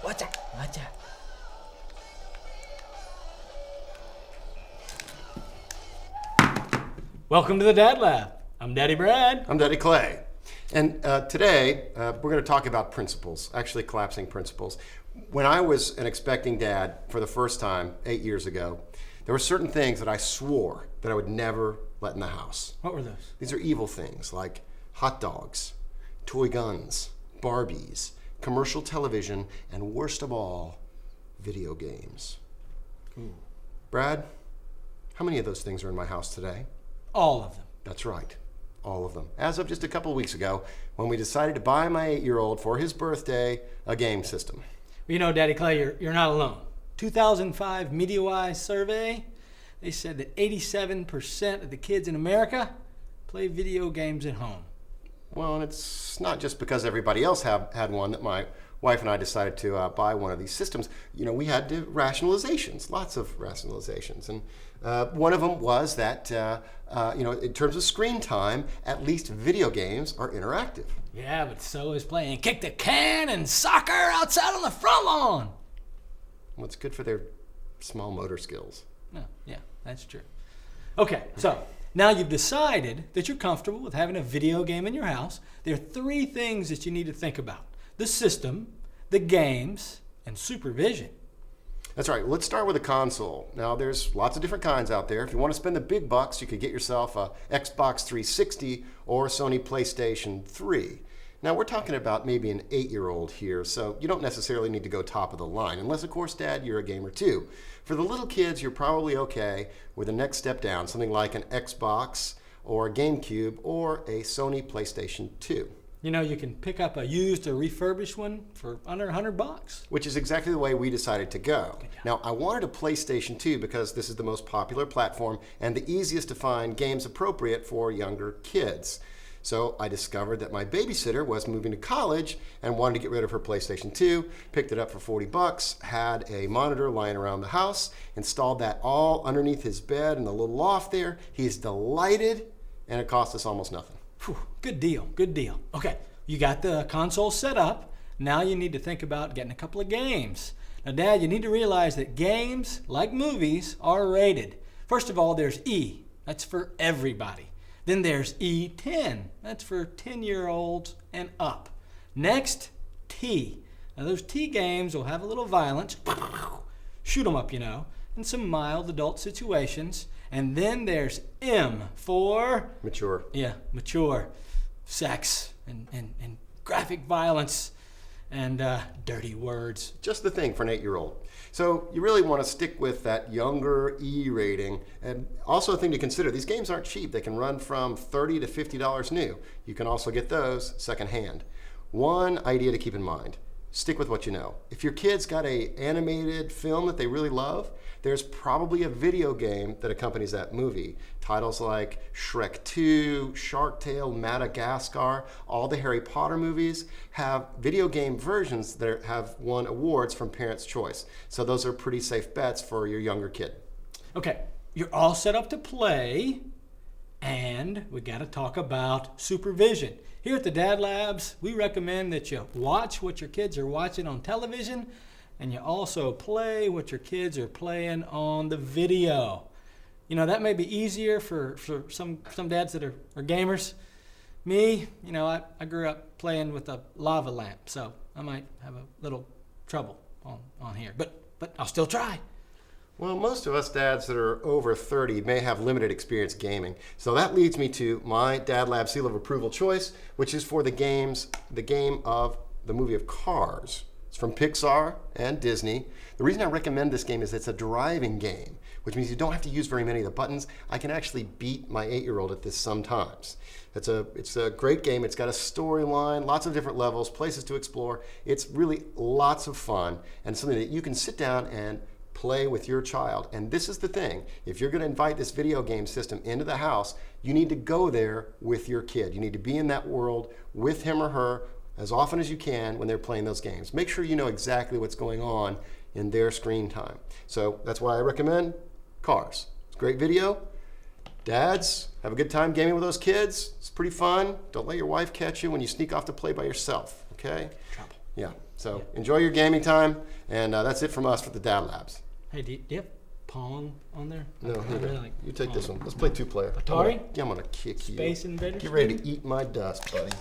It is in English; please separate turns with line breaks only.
Watch out. Watch out. Welcome to the Dad Lab. I'm Daddy Brad.
I'm Daddy Clay. And today, we're going to talk about principles, actually collapsing principles. When I was an expecting dad for the first time 8 years ago, there were certain things that I swore that I would never let in the house.
What were those?
These are evil things like hot dogs, toy guns, Barbies, commercial television, and worst of all, video games.
Ooh.
Brad, how many of those things are in my house today?
All of them.
That's right, all of them. As of just a couple of weeks ago, when we decided to buy my 8-year-old for his birthday a game system.
You know, Daddy Clay, you're not alone. 2005 MediaWise survey, they said that 87% of the kids in America play video games at home.
Well, and it's not just because everybody else had one that my wife and I decided to buy one of these systems. You know, we had rationalizations, lots of rationalizations. And one of them was that, in terms of screen time, at least video games are interactive.
Yeah, but so is playing kick the can and soccer outside on the front lawn.
Well, it's good for their small motor skills.
Oh, yeah, that's true. Okay, so now you've decided that you're comfortable with having a video game in your house. There are 3 things that you need to think about: the system, the games, and supervision.
That's right. Let's start with a console. Now, there's lots of different kinds out there. If you want to spend the big bucks, you could get yourself a Xbox 360 or a Sony PlayStation 3. Now, we're talking about maybe an 8-year-old here, so you don't necessarily need to go top of the line, unless, of course, Dad, you're a gamer too. For the little kids, you're probably okay with the next step down, something like an Xbox or a GameCube or a Sony PlayStation 2.
You know, you can pick up a used or refurbished one for under $100.
Which is exactly the way we decided to go. Now, I wanted a PlayStation 2 because this is the most popular platform and the easiest to find games appropriate for younger kids. So I discovered that my babysitter was moving to college and wanted to get rid of her PlayStation 2, picked it up for $40, had a monitor lying around the house, installed that all underneath his bed in the little loft there. He's delighted, and it cost us almost nothing.
Whew, good deal, good deal. Okay, you got the console set up. Now you need to think about getting a couple of games. Now, Dad, you need to realize that games, like movies, are rated. First of all, there's E. That's for everybody. Then there's E10. That's for 10-year-olds and up. Next, T. Now, those T games will have a little violence. Shoot 'em up, you know, in some mild adult situations. And then there's M for...
Mature.
Yeah, mature. Sex and graphic violence and dirty words.
Just the thing for an 8-year-old. So you really want to stick with that younger E rating. And also a thing to consider, these games aren't cheap. They can run from $30 to $50 new. You can also get those secondhand. One idea to keep in mind: stick with what you know. If your kid's got an animated film that they really love, there's probably a video game that accompanies that movie. Titles like Shrek 2, Shark Tale, Madagascar, all the Harry Potter movies have video game versions that have won awards from Parents' Choice. So those are pretty safe bets for your younger kid.
Okay, you're all set up to play, and we got to talk about supervision. Here at the Dad Labs, we recommend that you watch what your kids are watching on television, and you also play what your kids are playing on the video. You know, that may be easier for some dads that are gamers. Me, you know, I grew up playing with a lava lamp, so I might have a little trouble on here, but I'll still try.
Well, most of us dads that are over 30 may have limited experience gaming. So that leads me to my DadLab Seal of Approval choice, which is for the game of the movie of Cars. It's from Pixar and Disney. The reason I recommend this game is it's a driving game, which means you don't have to use very many of the buttons. I can actually beat my 8-year-old at this sometimes. It's a great game. It's got a storyline, lots of different levels, places to explore. It's really lots of fun and something that you can sit down and play with your child. And this is the thing: if you're going to invite this video game system into the house, you need to go there with your kid. You need to be in that world with him or her as often as you can when they're playing those games. Make sure you know exactly what's going on in their screen time. So that's why I recommend Cars. It's a great video. Dads, have a good time gaming with those kids. It's pretty fun. Don't let your wife catch you when you sneak off to play by yourself, okay?
Trouble.
Yeah. So enjoy your gaming time, and that's it from us for the Dad Labs.
Hey, do you have Pong on there?
No,
I
here,
really like
you take
Pong.
this one. Let's play 2-player.
Atari?
I'm gonna kick you.
Space Invaders?
Get ready to eat my dust, buddy.